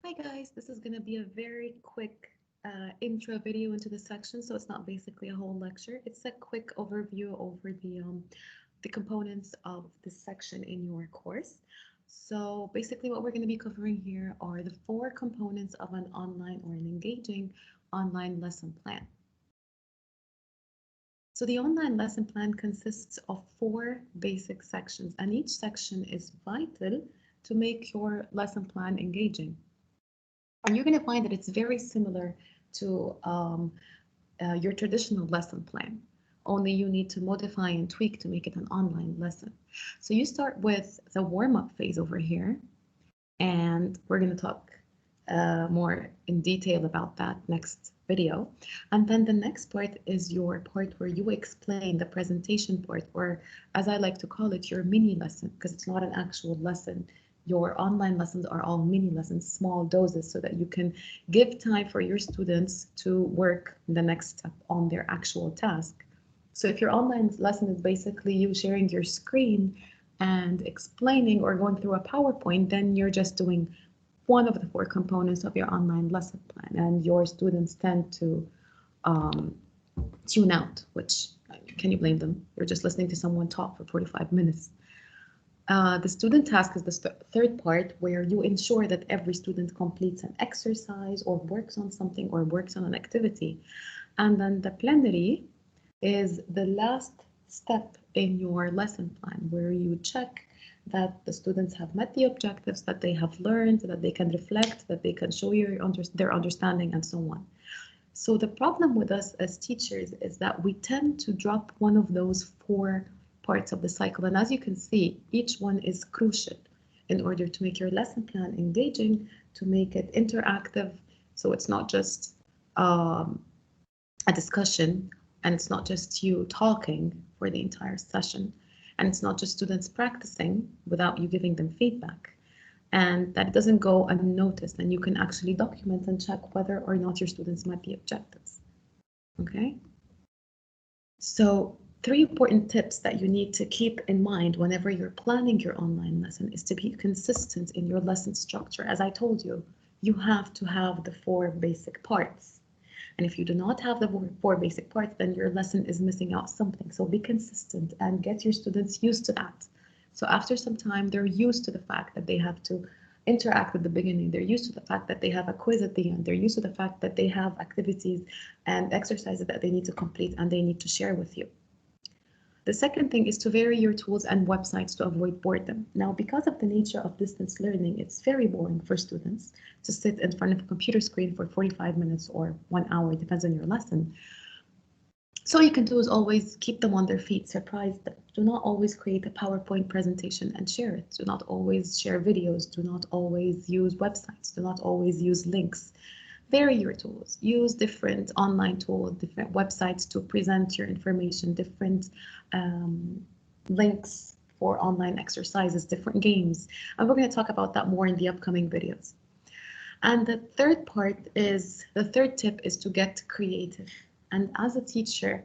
Hi guys, this is going to be a very quick intro video into the section, so it's not basically a whole lecture. It's a quick overview over the components of this section in your course. So basically what we're going to be covering here are the 4 components of an online or an engaging online lesson plan. So the online lesson plan consists of 4 basic sections, and each section is vital to make your lesson plan engaging. And you're going to find that it's very similar to your traditional lesson plan, only you need to modify and tweak to make it an online lesson. So you start with the warm-up phase over here, and we're going to talk more in detail about that next video. And then the next part is your part where you explain the presentation part, or as I like to call it, your mini lesson, because it's not an actual lesson. Your online lessons are all mini lessons, small doses, so that you can give time for your students to work the next step on their actual task. So if your online lesson is basically you sharing your screen and explaining or going through a PowerPoint, then you're just doing one of the 4 components of your online lesson plan, and your students tend to tune out, which can you blame them? You're just listening to someone talk for 45 minutes. The student task is the third part, where you ensure that every student completes an exercise or works on something or works on an activity. And then the plenary is the last step in your lesson plan, where you check that the students have met the objectives, that they have learned, that they can reflect, that they can show you their understanding, and so on. So the problem with us as teachers is that we tend to drop one of those 4 parts of the cycle. And as you can see, each one is crucial in order to make your lesson plan engaging, to make it interactive. So it's not just a discussion, and it's not just you talking for the entire session. And it's not just students practicing without you giving them feedback. And that doesn't go unnoticed, and you can actually document and check whether or not your students met the objectives. Okay? So 3 important tips that you need to keep in mind whenever you're planning your online lesson is to be consistent in your lesson structure. As I told you, you have to have the 4 basic parts. And if you do not have the 4 basic parts, then your lesson is missing out something. So be consistent and get your students used to that. So after some time, they're used to the fact that they have to interact at the beginning. They're used to the fact that they have a quiz at the end. They're used to the fact that they have activities and exercises that they need to complete and they need to share with you. The second thing is to vary your tools and websites to avoid boredom. Now, because of the nature of distance learning, it's very boring for students to sit in front of a computer screen for 45 minutes or 1 hour, depends on your lesson. So you can do is always keep them on their feet, surprise them. Do not always create a PowerPoint presentation and share it. Do not always share videos. Do not always use websites. Do not always use links. Vary your tools. Use different online tools, different websites to present your information, different links for online exercises, different games. And we're going to talk about that more in the upcoming videos. And the third tip is to get creative. And as a teacher,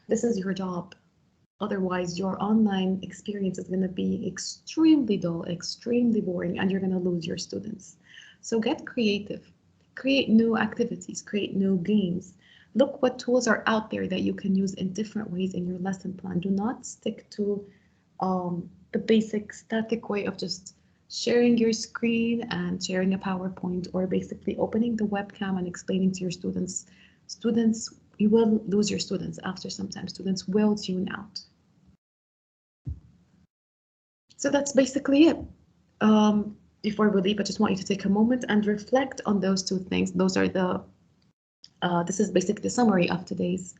this is your job. Otherwise, your online experience is going to be extremely dull, extremely boring, and you're going to lose your students. So get creative. Create new activities, create new games. Look what tools are out there that you can use in different ways in your lesson plan. Do not stick to the basic static way of just sharing your screen and sharing a PowerPoint, or basically opening the webcam and explaining to your students. You will lose your students after some time. Students will tune out. So that's basically it. Before we leave, I just want you to take a moment and reflect on those 2 things. Those are this is basically the summary of today's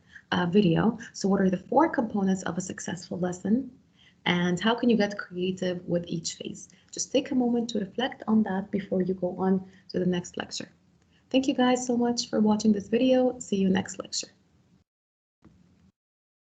video. So what are the 4 components of a successful lesson, and how can you get creative with each phase? Just take a moment to reflect on that before you go on to the next lecture. Thank you guys so much for watching this video. See you next lecture.